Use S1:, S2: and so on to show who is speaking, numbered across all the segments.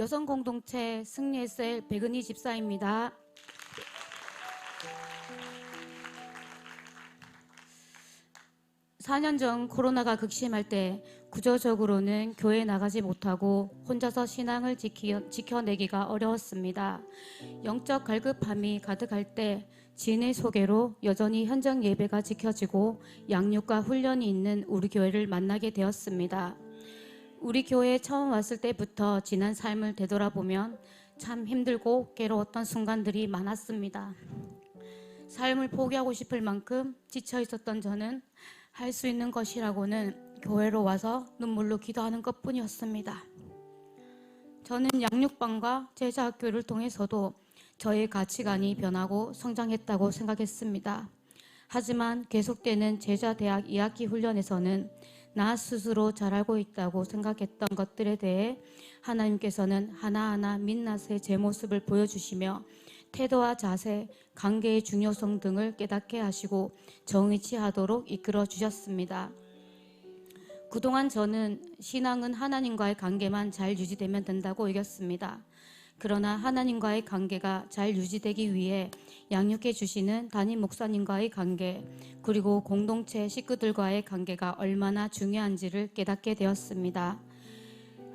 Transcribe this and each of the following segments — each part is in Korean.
S1: 여성공동체 승리의 백은희 집사입니다. (4년) 전 코로나가 극심할 때 구조적으로는 교회에 나가지 못하고 혼자서 신앙을 지켜내기가 어려웠습니다. 영적 갈급함이 가득할 때 지인의 소개로 여전히 현장 예배가 지켜지고 양육과 훈련이 있는 우리 교회를 만나게 되었습니다. 우리 교회에 처음 왔을 때부터 지난 삶을 되돌아보면 참 힘들고 괴로웠던 순간들이 많았습니다. 삶을 포기하고 싶을 만큼 지쳐 있었던 저는 할 수 있는 것이라고는 교회로 와서 눈물로 기도하는 것뿐이었습니다. 저는 양육반과 제자학교를 통해서도 저의 가치관이 변하고 성장했다고 생각했습니다. 하지만 계속되는 제자대학 2학기 훈련에서는 나 스스로 잘 알고 있다고 생각했던 것들에 대해 하나님께서는 하나하나 민낯의 제 모습을 보여주시며 태도와 자세, 관계의 중요성 등을 깨닫게 하시고 정의치하도록 이끌어 주셨습니다. 그동안 저는 신앙은 하나님과의 관계만 잘 유지되면 된다고 여겼습니다. 그러나 하나님과의 관계가 잘 유지되기 위해 양육해 주시는 담임 목사님과의 관계, 그리고 공동체 식구들과의 관계가 얼마나 중요한지를 깨닫게 되었습니다.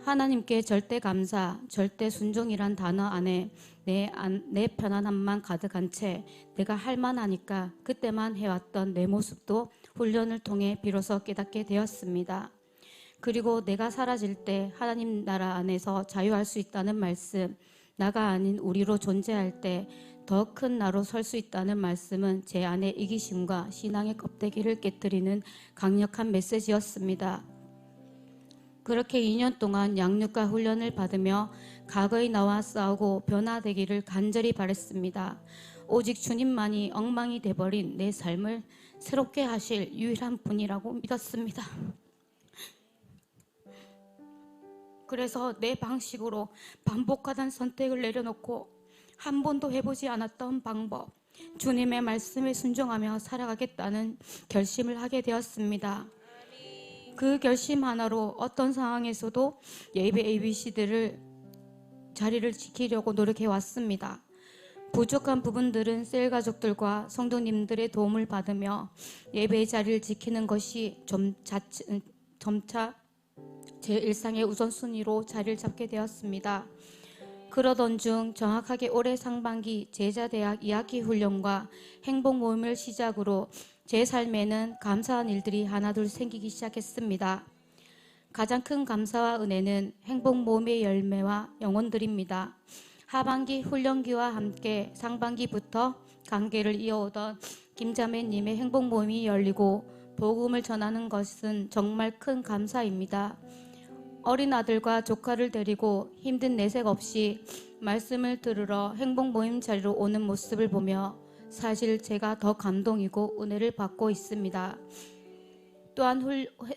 S1: 하나님께 절대 감사, 절대 순종이란 단어 안에 내 편안함만 가득한 채 내가 할 만하니까 그때만 해왔던 내 모습도 훈련을 통해 비로소 깨닫게 되었습니다. 그리고 내가 사라질 때 하나님 나라 안에서 자유할 수 있다는 말씀, 나가 아닌 우리로 존재할 때 더 큰 나로 설 수 있다는 말씀은 제 안의 이기심과 신앙의 껍데기를 깨뜨리는 강력한 메시지였습니다. 그렇게 2년 동안 양육과 훈련을 받으며 과거의 나와 싸우고 변화되기를 간절히 바랬습니다. 오직 주님만이 엉망이 돼버린 내 삶을 새롭게 하실 유일한 분이라고 믿었습니다. 그래서 내 방식으로 반복하던 선택을 내려놓고 한 번도 해보지 않았던 방법, 주님의 말씀에 순종하며 살아가겠다는 결심을 하게 되었습니다. 그 결심 하나로 어떤 상황에서도 예배 ABC들을 자리를 지키려고 노력해 왔습니다. 부족한 부분들은 셀 가족들과 성도님들의 도움을 받으며 예배의 자리를 지키는 것이 점차 제 일상의 우선순위로 자리를 잡게 되었습니다. 그러던 중 정확하게 올해 상반기 제자대학 2학기 훈련과 행복 모임을 시작으로 제 삶에는 감사한 일들이 하나둘 생기기 시작했습니다. 가장 큰 감사와 은혜는 행복 모임의 열매와 영혼들입니다. 하반기 훈련기와 함께 상반기부터 관계를 이어오던 김자매님의 행복 모임이 열리고 복음을 전하는 것은 정말 큰 감사입니다. 어린 아들과 조카를 데리고 힘든 내색 없이 말씀을 들으러 행복 모임 자리로 오는 모습을 보며 사실 제가 더 감동이고 은혜를 받고 있습니다.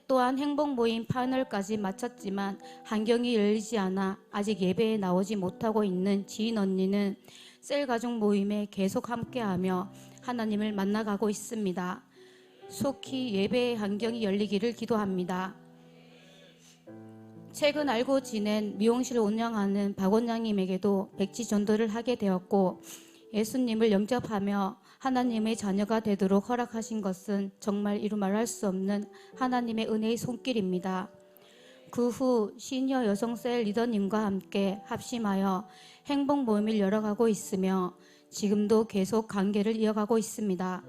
S1: 또한 행복 모임 파널까지 마쳤지만 환경이 열리지 않아 아직 예배에 나오지 못하고 있는 지인 언니는 셀 가족 모임에 계속 함께하며 하나님을 만나가고 있습니다. 속히 예배의 환경이 열리기를 기도합니다. 최근 알고 지낸 미용실을 운영하는 박 원장님에게도 백지 전도를 하게 되었고 예수님을 영접하며 하나님의 자녀가 되도록 허락하신 것은 정말 이루 말할 수 없는 하나님의 은혜의 손길입니다. 그 후 시니어 여성셀 리더님과 함께 합심하여 행복 모임을 열어가고 있으며 지금도 계속 관계를 이어가고 있습니다.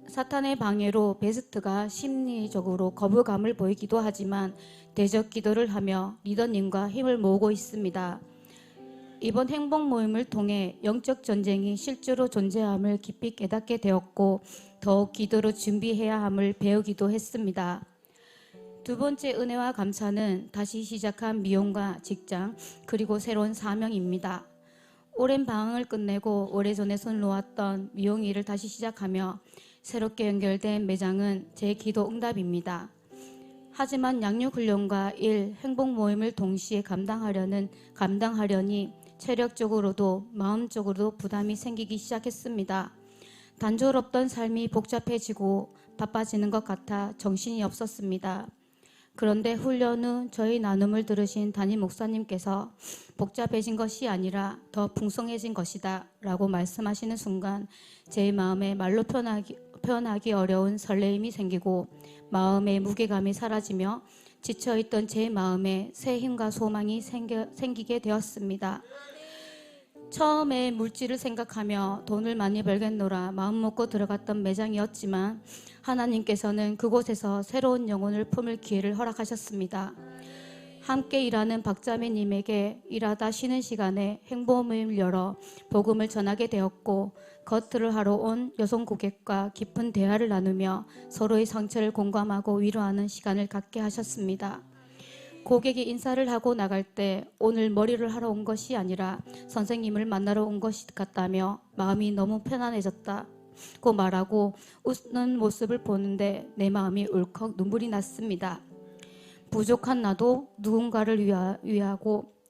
S1: 사탄의 방해로 베스트가 심리적으로 거부감을 보이기도 하지만 대적 기도를 하며 리더님과 힘을 모으고 있습니다. 이번 행복 모임을 통해 영적 전쟁이 실제로 존재함을 깊이 깨닫게 되었고 더욱 기도로 준비해야 함을 배우기도 했습니다. 두 번째 은혜와 감사는 다시 시작한 미용과 직장 그리고 새로운 사명입니다. 오랜 방황을 끝내고 오래전에 손 놓았던 미용 일을 다시 시작하며 새롭게 연결된 매장은 제 기도 응답입니다. 하지만 양육훈련과 행복 모임을 동시에 감당하려니 체력적으로도 마음적으로도 부담이 생기기 시작했습니다. 단조롭던 삶이 복잡해지고 바빠지는 것 같아 정신이 없었습니다. 그런데 훈련 후 저희 나눔을 들으신 담임 목사님께서 복잡해진 것이 아니라 더 풍성해진 것이다 라고 말씀하시는 순간 제 마음에 말로 표현하기 어려운 설레임이 생기고 마음의 무게감이 사라지며 지쳐있던 제 마음에 새 힘과 소망이 생기게 되었습니다. 처음에 물질을 생각하며 돈을 많이 벌겠노라 마음먹고 들어갔던 매장이었지만 하나님께서는 그곳에서 새로운 영혼을 품을 기회를 허락하셨습니다. 함께 일하는 박자매님에게 일하다 쉬는 시간에 행보모임을 열어 복음을 전하게 되었고 거트를 하러 온 여성 고객과 깊은 대화를 나누며 서로의 상처를 공감하고 위로하는 시간을 갖게 하셨습니다. 고객이 인사를 하고 나갈 때 오늘 머리를 하러 온 것이 아니라 선생님을 만나러 온 것 같다며 마음이 너무 편안해졌다고 말하고 웃는 모습을 보는데 내 마음이 울컥 눈물이 났습니다. 부족한 나도 누군가를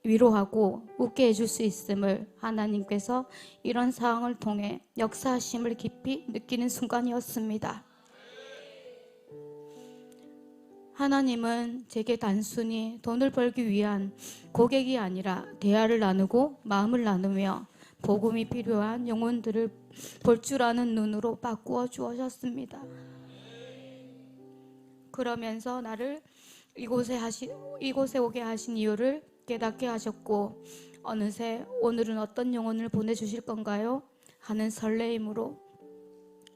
S1: 위로하고 웃게 해줄 수 있음을 하나님께서 이런 상황을 통해 역사하심을 깊이 느끼는 순간이었습니다. 하나님은 제게 단순히 돈을 벌기 위한 고객이 아니라 대화를 나누고 마음을 나누며 복음이 필요한 영혼들을 볼 줄 아는 눈으로 바꾸어 주셨습니다. 그러면서 나를 이곳에 오게 하신 이유를 깨닫게 하셨고 어느새 오늘은 어떤 영혼을 보내주실 건가요? 하는 설레임으로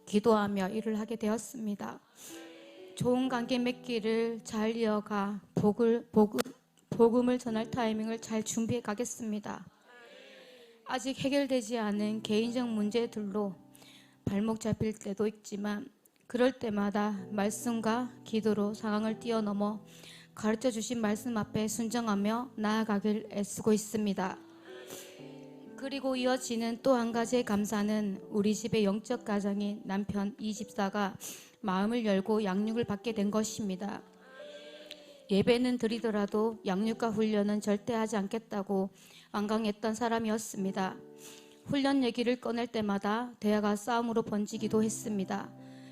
S1: 기도하며 일을 하게 되었습니다. 좋은 관계 맺기를 잘 이어가 복음을 전할 타이밍을 잘 준비해 가겠습니다. 아직 해결되지 않은 개인적 문제들로 발목 잡힐 때도 있지만 그럴 때마다 말씀과 기도로 상황을 뛰어넘어 가르쳐 주신 말씀 앞에 순종하며 나아가길 애쓰고 있습니다. 그리고 이어지는 또 한 가지의 감사는 우리 집의 영적 가장인 남편 이집사가 마음을 열고 양육을 받게 된 것입니다. 예배는 드리더라도 양육과 훈련은 절대 하지 않겠다고 완강했던 사람이었습니다. 훈련 얘기를 꺼낼 때마다 대화가 싸움으로 번지기도 했습니다.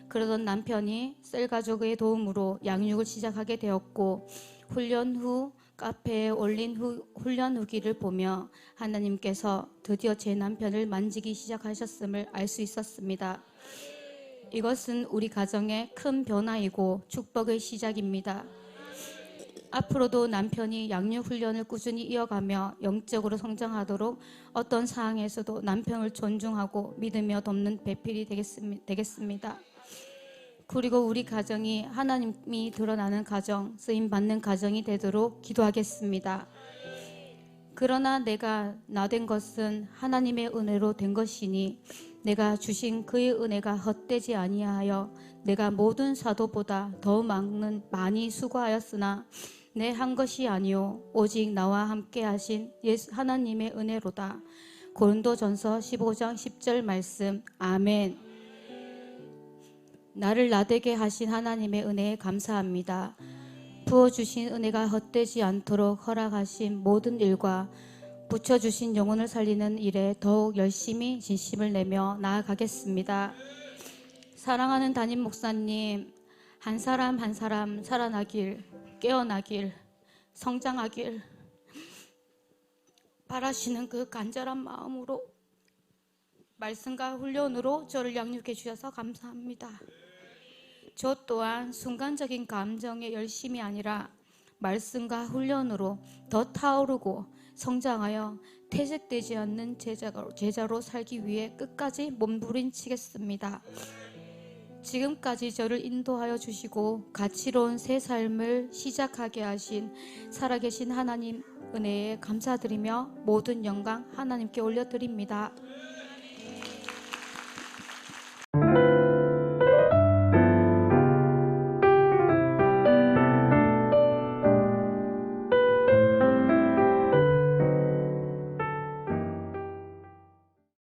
S1: 그러던 남편이 셀 가족의 도움으로 양육을 시작하게 되었고 훈련 후 카페에 올린 훈련 후기를 보며 하나님께서 드디어 제 남편을 만지기 시작하셨음을 알 수 있었습니다. 이것은 우리 가정의 큰 변화이고 축복의 시작입니다. 앞으로도 남편이 양육 훈련을 꾸준히 이어가며 영적으로 성장하도록 어떤 상황에서도 남편을 존중하고 믿으며 돕는 배필이 되겠습니다. 그리고 우리 가정이 하나님이 드러나는 가정, 쓰임받는 가정이 되도록 기도하겠습니다. 그러나 내가 나된 것은 하나님의 은혜로 된 것이니 내가 주신 그의 은혜가 헛되지 아니하여 내가 모든 사도보다 더 많이 수고하였으나 내 한 것이 아니요 오직 나와 함께 하신 하나님의 은혜로다. 고린도전서 15장 10절 말씀. 아멘. 나를 나되게 하신 하나님의 은혜에 감사합니다. 부어주신 은혜가 헛되지 않도록 허락하신 모든 일과 붙여주신 영혼을 살리는 일에 더욱 열심히 진심을 내며 나아가겠습니다. 사랑하는 담임 목사님, 한 사람 한 사람 살아나길, 깨어나길, 성장하길 바라시는 그 간절한 마음으로 말씀과 훈련으로 저를 양육해 주셔서 감사합니다. 저 또한 순간적인 감정의 열심이 아니라 말씀과 훈련으로 더 타오르고 성장하여 퇴색되지 않는 제자로 살기 위해 끝까지 몸부림치겠습니다. 지금까지 저를 인도하여 주시고 가치로운 새 삶을 시작하게 하신 살아계신 하나님 은혜에 감사드리며 모든 영광 하나님께 올려드립니다.